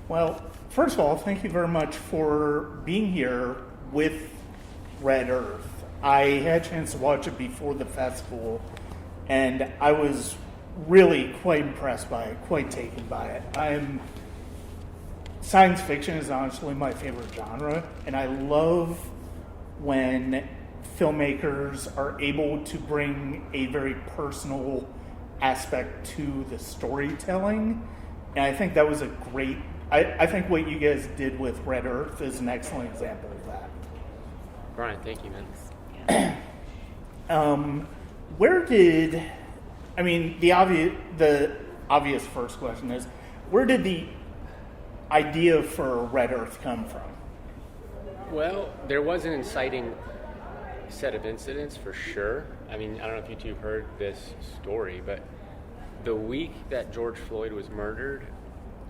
Well, first of all, thank you very much for being here with Red Earth. I had a chance to watch it before the festival, and I was really quite impressed by it, quite taken by it. Science fiction is honestly my favorite genre, and I love when filmmakers are able to bring a very personal aspect to the storytelling. And I think that was a great, I think what you guys did with Red Earth is an excellent example of that. Brian, thank you, man. The obvious first question is, where did the idea for Red Earth come from? Well, there was an inciting set of incidents for sure. I mean, I don't know if you two have heard this story, but the week that George Floyd was murdered,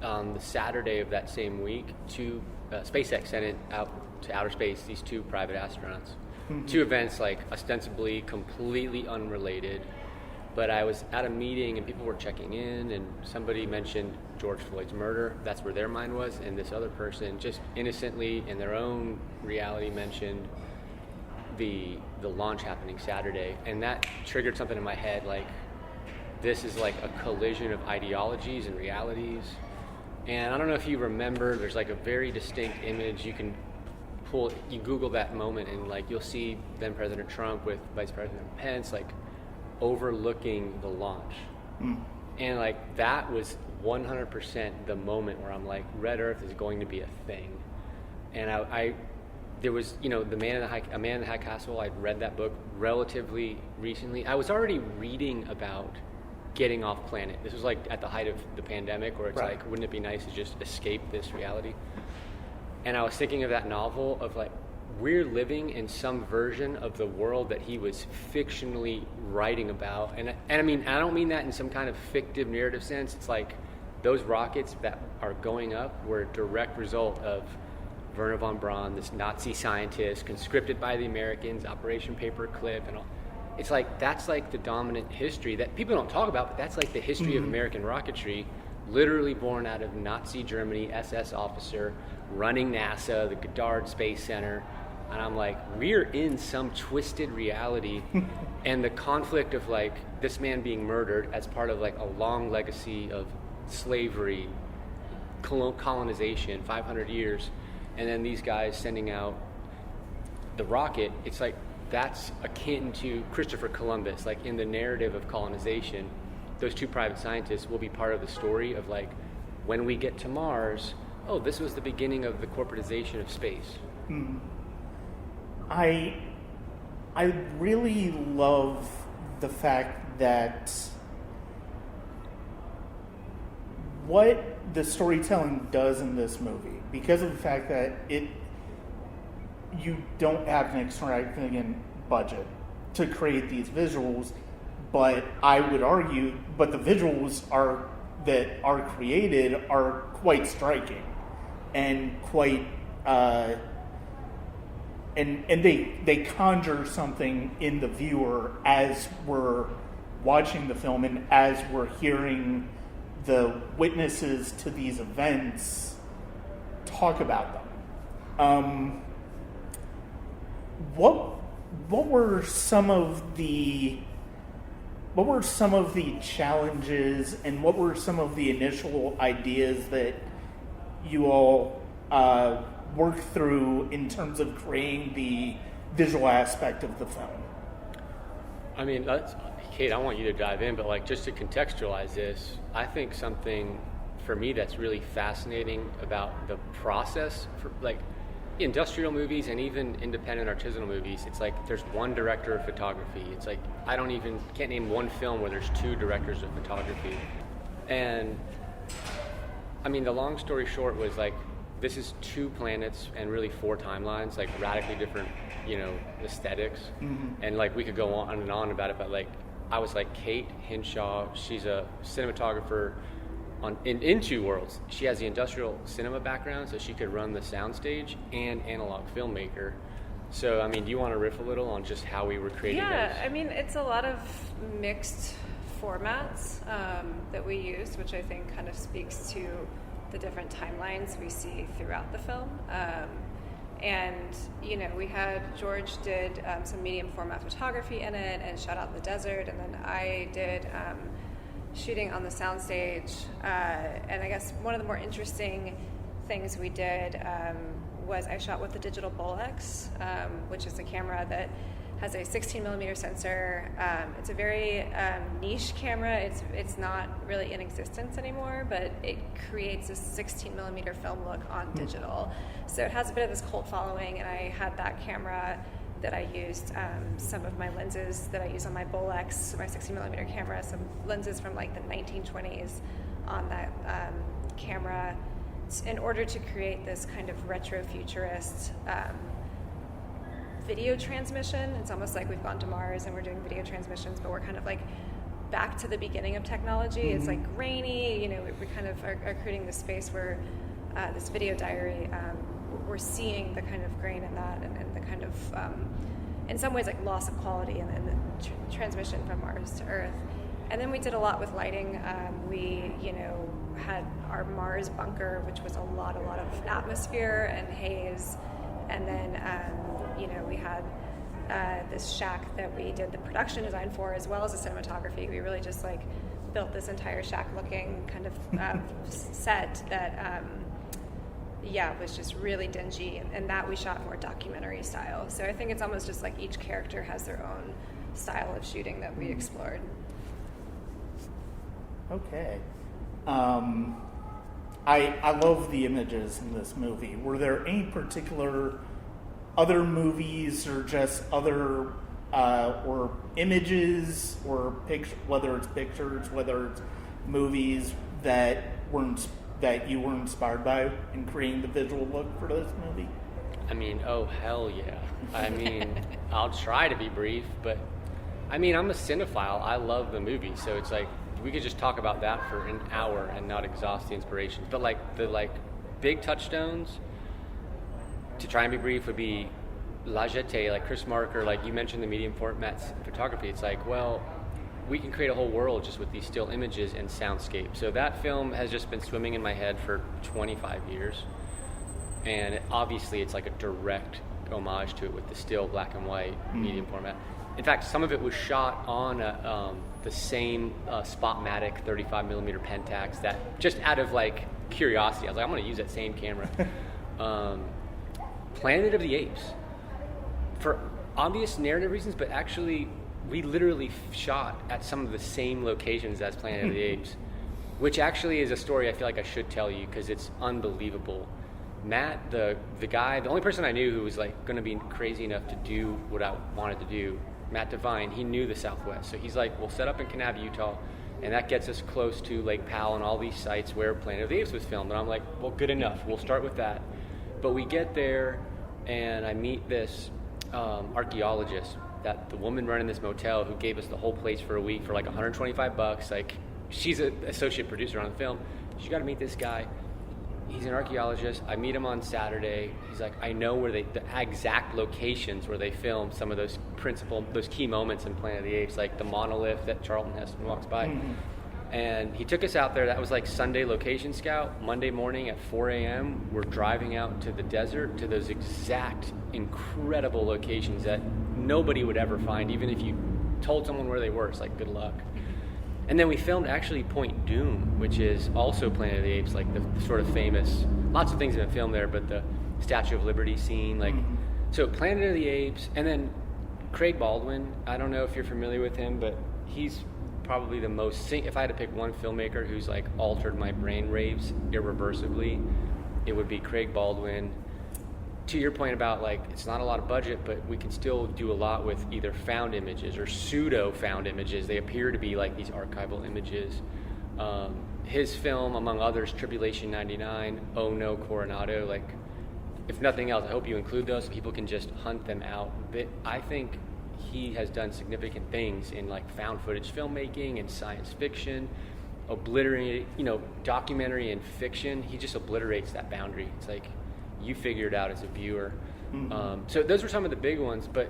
on the Saturday of that same week, SpaceX sent it out to outer space, these two private astronauts. Mm-hmm. Two events, like, ostensibly completely unrelated. But I was at a meeting and people were checking in, and somebody mentioned George Floyd's murder. That's where their mind was. And this other person just innocently, in their own reality, mentioned the launch happening Saturday. And that triggered something in my head, like, this is like a collision of ideologies and realities. And I don't know if you remember, there's like a very distinct image you can pull. You Google that moment and, like, you'll see then President Trump with Vice President Pence, like, overlooking the launch. And, like, that was 100% the moment where I'm like, Red Earth is going to be a thing. And I there was, A Man in the High Castle. I'd read that book relatively recently. I was already reading about getting off planet. This was like at the height of the pandemic, where it's right. Like, wouldn't it be nice to just escape this reality? And I was thinking of that novel of, like, we're living in some version of the world that he was fictionally writing about. And I mean, I don't mean that in some kind of fictive narrative sense. It's like those rockets that are going up were a direct result of Wernher von Braun, this Nazi scientist, conscripted by the Americans, Operation Paperclip, and all. It's like, that's like the dominant history that people don't talk about, but that's like the history of American rocketry, literally born out of Nazi Germany, SS officer, running NASA, the Goddard Space Center. And I'm like, we're in some twisted reality. And the conflict of, like, this man being murdered as part of, like, a long legacy of slavery, colonization, 500 years, and then these guys sending out the rocket. It's like, that's akin to Christopher Columbus. Like, in the narrative of colonization, those two private scientists will be part of the story of, like, when we get to Mars, oh, this was the beginning of the corporatization of space. I really love the fact that what the storytelling does in this movie, because of the fact that you don't have an extravagant budget to create these visuals, but I would argue, the visuals that are created are quite striking and quite, and they conjure something in the viewer as we're watching the film and as we're hearing the witnesses to these events talk about them. What were some of the challenges, and what were some of the initial ideas that you all worked through in terms of creating the visual aspect of the film? I mean, Kate, I want you to dive in, but, like, just to contextualize this, I think something for me that's really fascinating about the process for, like, industrial movies and even independent artisanal movies, it's like there's one director of photography. It's like can't name one film where there's two directors of photography. And I mean, the long story short was, like, this is two planets and really four timelines, like radically different, aesthetics. And, like, we could go on and on about it, but, like, I was like, Kate Hinshaw, she's a cinematographer in two worlds. She has the industrial cinema background, so she could run the soundstage, and analog filmmaker. So, I mean, do you want to riff a little on just how we were creating those? Yeah, I mean, it's a lot of mixed formats that we used, which I think kind of speaks to the different timelines we see throughout the film. And, you know, we had, George did some medium format photography in it and shot out in the desert, and then I did shooting on the soundstage. And I guess one of the more interesting things we did was I shot with the digital Bolex, which is a camera that has a 16 millimeter sensor. It's a very niche camera. It's not really in existence anymore, but it creates a 16 millimeter film look on digital. So it has a bit of this cult following, and I had that camera that I used, some of my lenses that I use on my Bolex, my 16 millimeter camera, some lenses from like the 1920s on that camera in order to create this kind of retro-futurist video transmission. It's almost like we've gone to Mars and we're doing video transmissions, but we're kind of like back to the beginning of technology. It's like grainy, you know, we kind of are creating this space where this video diary, we're seeing the kind of grain in that and the kind of, in some ways, like loss of quality and the transmission from Mars to Earth. And then we did a lot with lighting. We, you know, had our Mars bunker, which was a lot of atmosphere and haze. And then, you know, we had this shack that we did the production design for, as well as the cinematography. We really just like built this entire shack-looking kind of set that, was just really dingy, and that we shot more documentary style. So I think it's almost just like each character has their own style of shooting that we explored. Okay. I love the images in this movie. Were there any particular other movies or just other or images or whether it's pictures, whether it's movies that you were inspired by in creating the visual look for this movie? I mean, oh hell yeah. I mean, I'll try to be brief, but I mean, I'm a cinephile. I love the movie, so it's like we could just talk about that for an hour and not exhaust the inspirations. But like the big touchstones, to try and be brief, would be La Jetée, like Chris Marker, like you mentioned the medium format photography. It's like, well, we can create a whole world just with these still images and soundscape. So that film has just been swimming in my head for 25 years. And obviously it's like a direct homage to it with the still black and white medium format. In fact, some of it was shot on the same Spotmatic 35 millimeter Pentax, that just out of like curiosity, I was like, I'm gonna use that same camera. Planet of the Apes, for obvious narrative reasons, but actually we literally shot at some of the same locations as Planet of the Apes, which actually is a story I feel like I should tell you because it's unbelievable. Matt, the guy, the only person I knew who was like going to be crazy enough to do what I wanted to do, Matt Devine, he knew the Southwest. So he's like, we'll set up in Kanab, Utah, and that gets us close to Lake Powell and all these sites where Planet of the Apes was filmed. And I'm like, well, good enough. We'll start with that. But we get there, and I meet this archaeologist, that the woman running this motel who gave us the whole place for a week for like $125. Like, she's an associate producer on the film. You got to meet this guy. He's an archaeologist. I meet him on Saturday. He's like, I know where the exact locations where they filmed some of those key moments in Planet of the Apes, like the monolith that Charlton Heston walks by. And he took us out there. That was like Sunday location scout. Monday morning at 4 a.m., we're driving out to the desert to those exact incredible locations that nobody would ever find, even if you told someone where they were. It's like, good luck. And then we filmed actually Point Doom, which is also Planet of the Apes, like the sort of famous, lots of things have been filmed there, but the Statue of Liberty scene, like, so Planet of the Apes. And then Craig Baldwin, I don't know if you're familiar with him, but he's probably the most, if I had to pick one filmmaker who's like altered my brain waves irreversibly, it would be Craig Baldwin. To your point about like, it's not a lot of budget, but we can still do a lot with either found images or pseudo found images. They appear to be like these archival images. His film, among others, Tribulation 99, Oh No, Coronado, like, if nothing else, I hope you include those so people can just hunt them out. But I think he has done significant things in like found footage filmmaking and science fiction, obliterating, documentary and fiction. He just obliterates that boundary. It's like, you figure it out as a viewer. So those were some of the big ones, and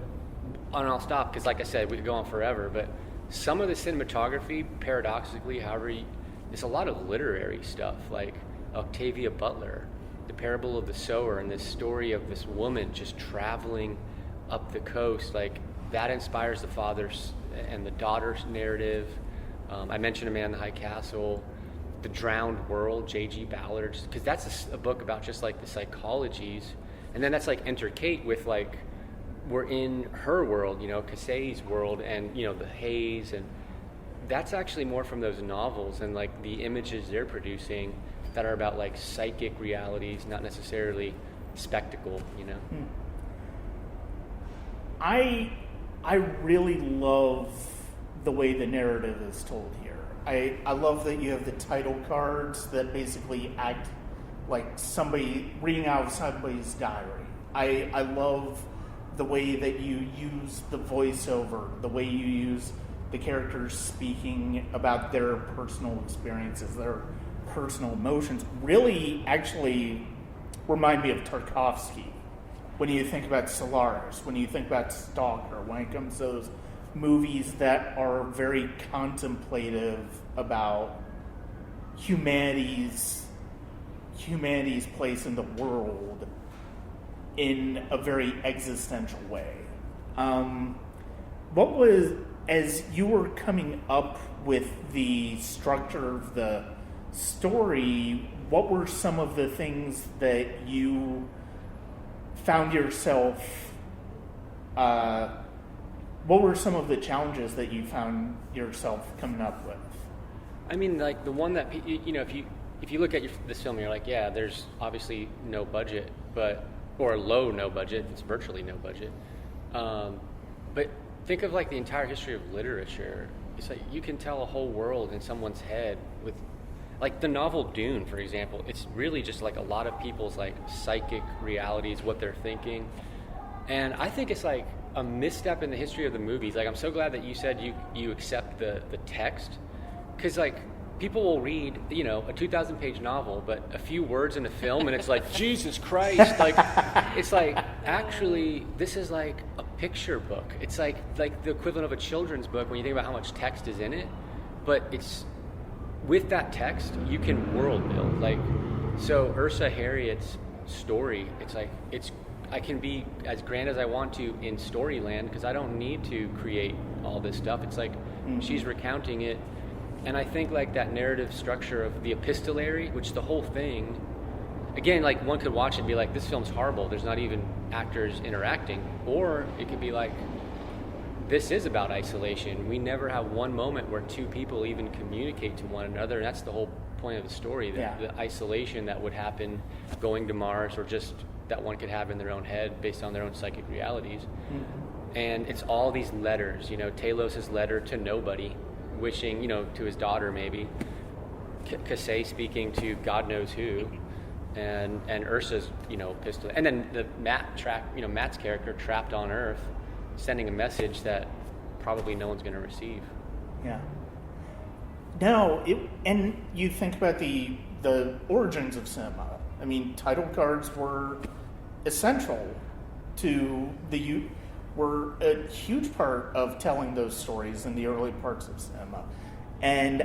I'll stop because like I said, we could go on forever, but some of the cinematography, paradoxically, it's a lot of literary stuff. Like Octavia Butler, the parable of the sower, and this story of this woman just traveling up the coast, like that inspires the father's and the daughter's narrative. I mentioned A Man in the High Castle, The Drowned World, J.G. Ballard, because that's a book about just like the psychologies, and then that's like Enter Kate with like we're in her world, Casey's world, and the haze, and that's actually more from those novels and like the images they're producing that are about like psychic realities, not necessarily spectacle. I really love the way the narrative is told here. I love that you have the title cards that basically act like somebody reading out of somebody's diary. I love the way that you use the voiceover, the way you use the characters speaking about their personal experiences, their personal emotions, really actually remind me of Tarkovsky. When you think about Solaris, when you think about Stalker, when it comes to those movies that are very contemplative about humanity's place in the world in a very existential way. What was, as you were coming up with the structure of the story, what were some of the things that you found yourself, what were some of the challenges that you found yourself coming up with? I mean, like the one that, if you look at this film, you're like, yeah, there's obviously no budget, or no budget, it's virtually no budget. But think of like the entire history of literature. It's like you can tell a whole world in someone's head with, like the novel Dune, for example. It's really just like a lot of people's like psychic realities, what they're thinking. And I think it's like a misstep in the history of the movies. Like I'm so glad that you said you accept the text, because like people will read, a 2,000-page novel, but a few words in a film, and it's like, Jesus Christ! Like, it's like, actually, this is like a picture book. It's like the equivalent of a children's book when you think about how much text is in it. But it's with that text, you can world build. Like, so Ursa Harriet's story, it's like I can be as grand as I want to in Storyland because I don't need to create all this stuff. It's like she's recounting it. And I think like that narrative structure of the epistolary, which the whole thing, again, like one could watch it and be like, this film's horrible. There's not even actors interacting. Or it could be like, this is about isolation. We never have one moment where two people even communicate to one another. And that's the whole point of the story, the isolation that would happen going to Mars, or just that one could have in their own head based on their own psychic realities. And it's all these letters, Talos' letter to nobody, wishing, to his daughter maybe, Casey speaking to God knows who, and Ursa's, pistol, and then the Matt's character trapped on Earth, sending a message that probably no one's going to receive. Yeah. Now, and you think about the origins of cinema. I mean, title cards were essential to were a huge part of telling those stories in the early parts of cinema. And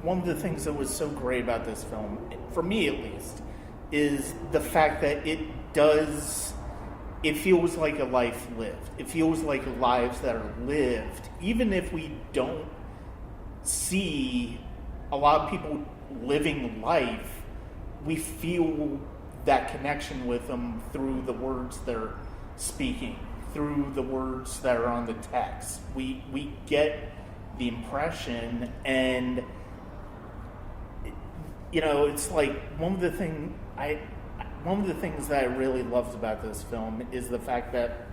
one of the things that was so great about this film, for me at least, is the fact that it feels like a life lived. It feels like lives that are lived, even if we don't see a lot of people living life, we feel that connection with them through the words they're speaking, through the words that are on the text. We get the impression, and it's like one of the things that I really loved about this film is the fact that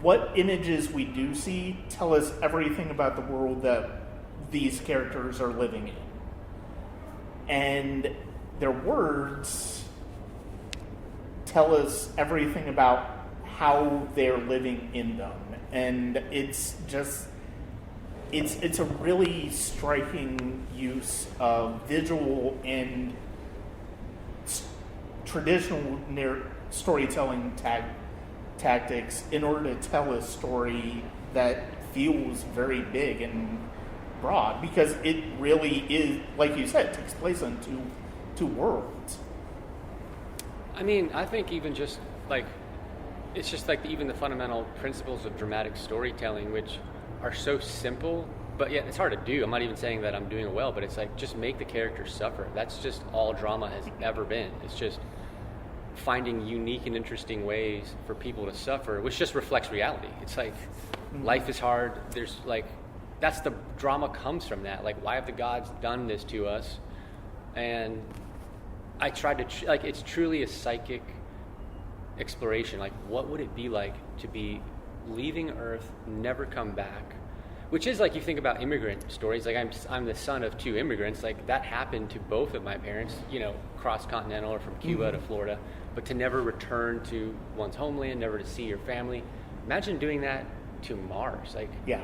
what images we do see tell us everything about the world that these characters are living in. And their words tell us everything about how they're living in them. And it's a really striking use of visual and traditional storytelling tactics in order to tell a story that feels very big and broad because it really is, like you said, it takes place on two worlds. I mean, I think even just like, it's just like even the fundamental principles of dramatic storytelling, which are so simple, but yet it's hard to do. I'm not even saying that I'm doing it well, but it's like, just make the characters suffer. That's just all drama has ever been. It's just finding unique and interesting ways for people to suffer, which just reflects reality. It's like, life is hard. There's like, that's the drama comes from that. Like, why have the gods done this to us? And I tried to, like, it's truly a psychic exploration. Like, what would it be like to be leaving Earth, never come back? Which is like, you think about immigrant stories, like I'm the son of 2 immigrants, like that happened to both of my parents, you know, cross-continental or from Cuba to Florida, but to never return to one's homeland, never to see your family. Imagine doing that to Mars. Like, yeah,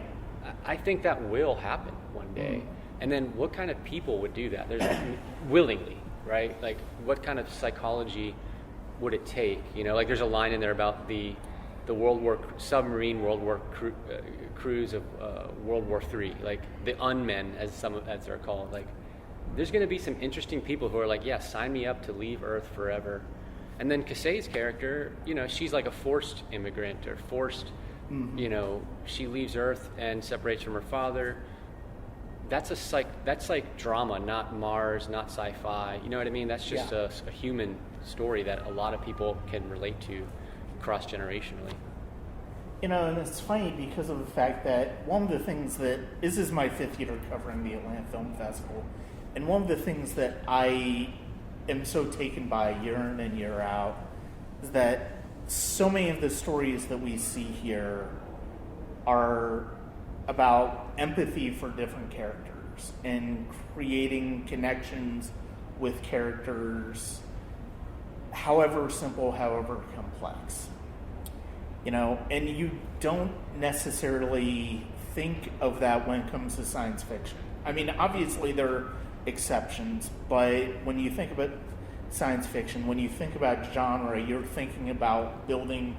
I think that will happen one day. And then what kind of people would do that? There's willingly, right? Like, what kind of psychology would it take? You know, like there's a line in there about the submarine World War crews of World War III, like the unmen, as they're called. Like, there's going to be some interesting people who are like, yeah, sign me up to leave Earth forever. And then Kasey's character, you know, she's like a forced immigrant or forced, you know, she leaves Earth and separates from her father. That's like drama, not Mars, not sci-fi. You know what I mean? That's just a human story that a lot of people can relate to cross-generationally. You know, and it's funny because of the fact that one of the things that, this is my 5th year covering the Atlanta Film Festival, and one of the things that I am so taken by year in and year out is that so many of the stories that we see here are about empathy for different characters and creating connections with characters, however simple, however complex. You know, and you don't necessarily think of that when it comes to science fiction. I mean, obviously there are exceptions, but when you think about science fiction, when you think about genre, you're thinking about building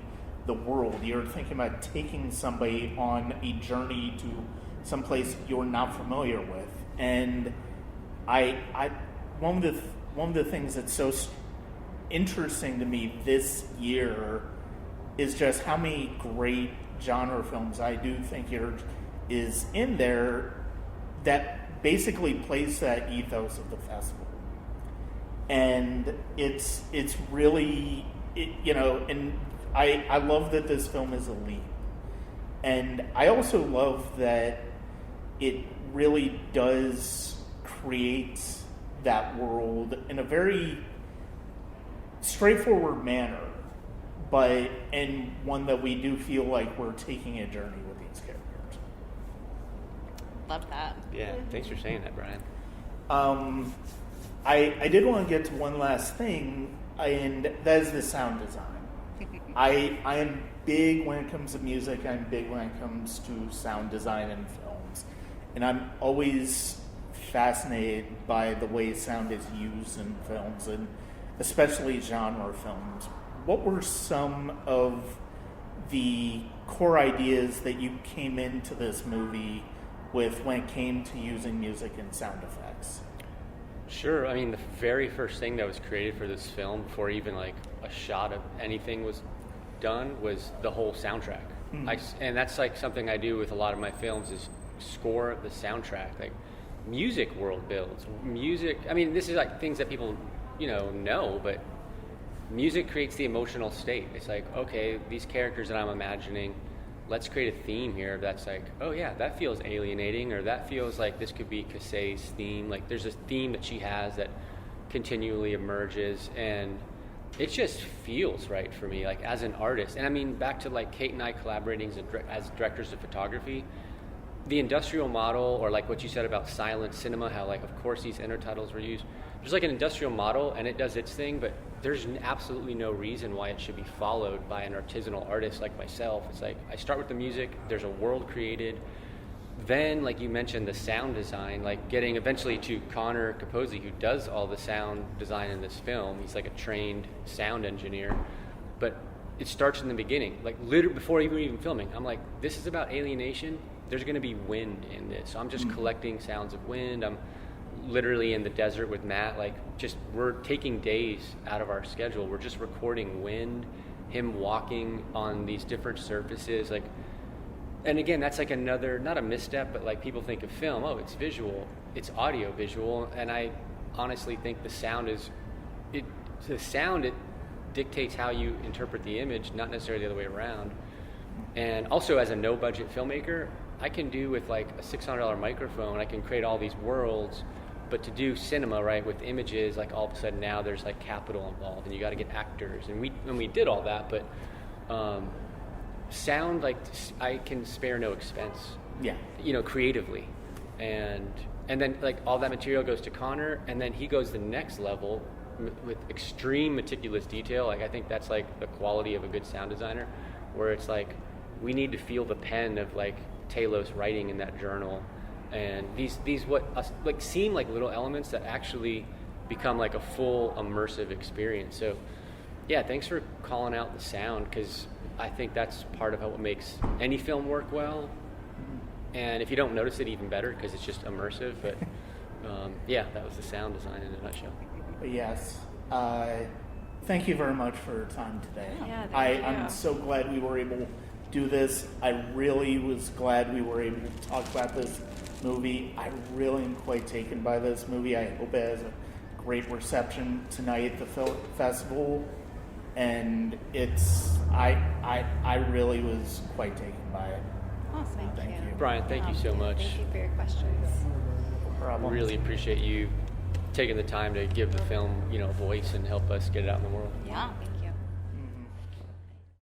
the world. You're thinking about taking somebody on a journey to someplace you're not familiar with. And one of the things that's so interesting to me this year is just how many great genre films I do think is in there that basically plays that ethos of the festival. And it's really, you know, and I love that this film is a leap. And I also love that it really does create that world in a very straightforward manner, but in one that we do feel like we're taking a journey with these characters. Love that. Yeah, thanks for saying that, Brian. I did want to get to one last thing, and that is the sound design. I am big when it comes to music. I'm big when it comes to sound design in films. And I'm always fascinated by the way sound is used in films, and especially genre films. What were some of the core ideas that you came into this movie with when it came to using music and sound effects? Sure. I mean, the very first thing that was created for this film, before even like a shot of anything was done, was the whole soundtrack. And that's like something I do with a lot of my films, is score the soundtrack. Like, music world builds. Music, I mean, this is like things that people, know, but music creates the emotional state. It's like, okay, these characters that I'm imagining, let's create a theme here that's like, oh yeah, that feels alienating, or that feels like this could be Kasey's theme. Like, there's a theme that she has that continually emerges, and it just feels right for me, like, as an artist. And I mean, back to like Kate and I collaborating as directors of photography, the industrial model, or like what you said about silent cinema, how like, of course, these intertitles were used. There's like an industrial model, and it does its thing, but there's absolutely no reason why it should be followed by an artisanal artist like myself. It's like, I start with the music, there's a world created, then, like you mentioned, the sound design, like getting eventually to Connor Capozzi, who does all the sound design in this film. He's like a trained sound engineer, but it starts in the beginning, like literally before even filming. I'm like, this is about alienation. there's going to be wind in this. So I'm just collecting sounds of wind. I'm literally in the desert with Matt. Like, just we're taking days out of our schedule. We're just recording wind, him walking on these different surfaces. Like, and again, that's like another, not a misstep, but like people think of film, oh, it's visual, it's audio visual, and I honestly think the sound it dictates how you interpret the image, not necessarily the other way around. And also, as a no-budget filmmaker, I can do with like a $600 microphone, I can create all these worlds, but to do cinema, right, with images, like all of a sudden now there's like capital involved, and you got to get actors, and we did all that, but sound, like, I can spare no expense. Yeah. You know, creatively, and then like all that material goes to Connor, and then he goes the next level with extreme meticulous detail. Like, I think that's like the quality of a good sound designer, where it's like we need to feel the pen of like Talos writing in that journal, and these what like seem like little elements that actually become like a full immersive experience. So yeah, thanks for calling out the sound, because I think that's part of what makes any film work well. And if you don't notice it, even better, because it's just immersive. But yeah, that was the sound design in a nutshell. Yes. Thank you very much for your time today. Yeah, thank you. I'm so glad we were able to do this. I really was glad we were able to talk about this movie. I really am quite taken by this movie. I hope it has a great reception tonight at the film festival. And I really was quite taken by it. Awesome. Thank you. Brian, thank you so much. Thank you for your questions. No problem. Really appreciate you taking the time to give the film, you know, voice and help us get it out in the world. Yeah.